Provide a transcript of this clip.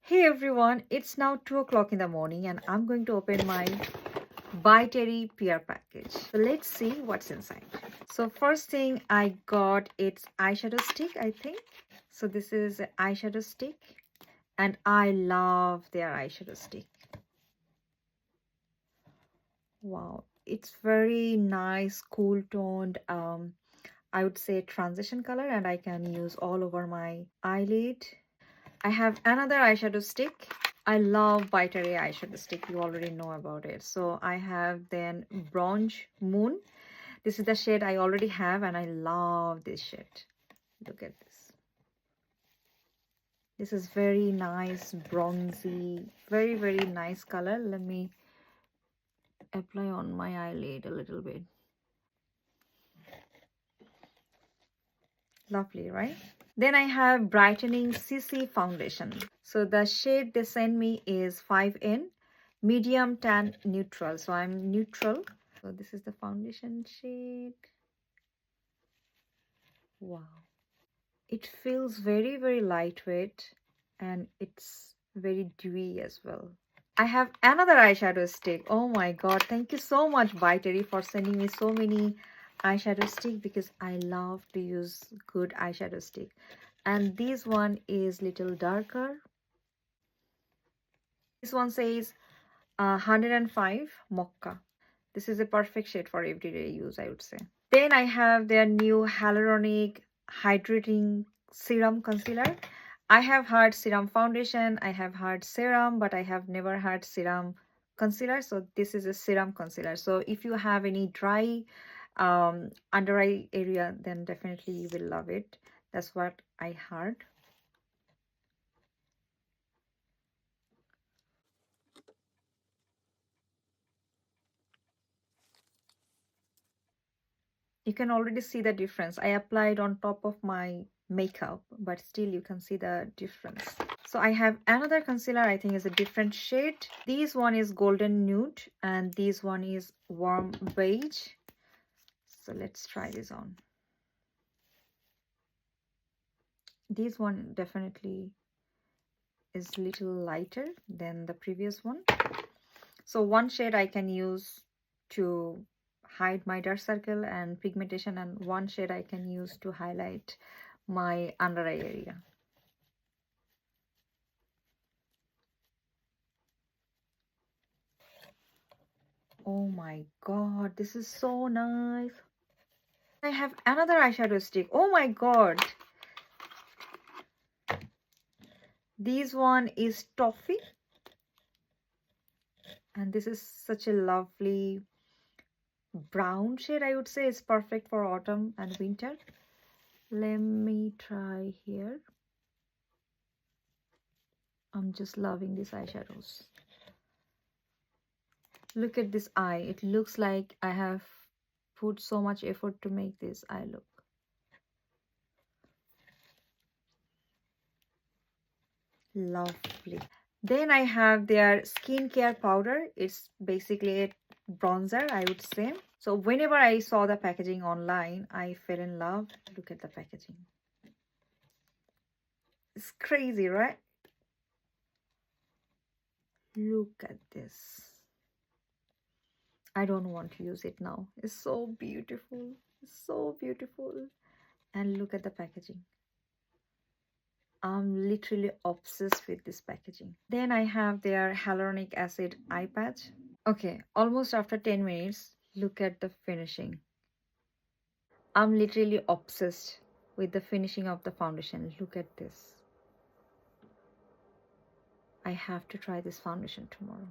Hey everyone, it's now 2 o'clock in the morning and I'm going to open my By Terry PR package. So let's see what's inside. So first thing I got, it's eyeshadow stick, I think. So this is an eyeshadow stick and I love their eyeshadow stick. Wow, it's very nice, cool toned, I would say transition color, and I can use all over my eyelid. I have another eyeshadow stick. I love By Terry eyeshadow stick. You already know about it. So I have then Bronze Moon. This is the shade I already have and I love this shade. Look at this. This is very nice, bronzy, very nice color. Let me apply on my eyelid a little bit. Lovely, right? Then I have Brightening CC Foundation. So the shade they send me is 5N Medium Tan Neutral. So I'm neutral. So this is the foundation shade. Wow. It feels very lightweight and it's very dewy as well. I have another eyeshadow stick. Oh my god. Thank you so much, By Terry, for sending me so many eyeshadow stick because I love to use good eyeshadow stick. And this one is little darker. This one says 105 Mocha. This is a perfect shade for everyday use, I would say. Then I have their new Hyaluronic Hydrating Serum Concealer. I have had serum foundation, I have had serum, but I have never had serum concealer. So this is a serum concealer. So if you have any dry under eye area, then definitely you will love it. That's what I heard. You can already see the difference. I applied on top of my makeup, but still you can see the difference. So I have another concealer, I think is a different shade. This one is golden nude and this one is warm beige. So let's try this on. This one definitely is little lighter than the previous one. So one shade I can use to hide my dark circle and pigmentation, and one shade I can use to highlight my under eye area. Oh my god, this is so nice. I have another eyeshadow stick. Oh my god. This one is toffee. And this is such a lovely brown shade, I would say. It's perfect for autumn and winter. Let me try here. I'm just loving these eyeshadows. Look at this eye. It looks like I have put so much effort to make this eye look. Lovely. Then I have their skincare powder. It's basically a bronzer, I would say. So whenever I saw the packaging online, I fell in love. Look at the packaging. It's crazy, right? Look at this. I don't want to use it now. It's so beautiful. It's so beautiful. And look at the packaging. I'm literally obsessed with this packaging. Then I have their hyaluronic acid eye patch. Okay, almost after 10 minutes, look at the finishing. I'm literally obsessed with the finishing of the foundation. Look at this. I have to try this foundation tomorrow.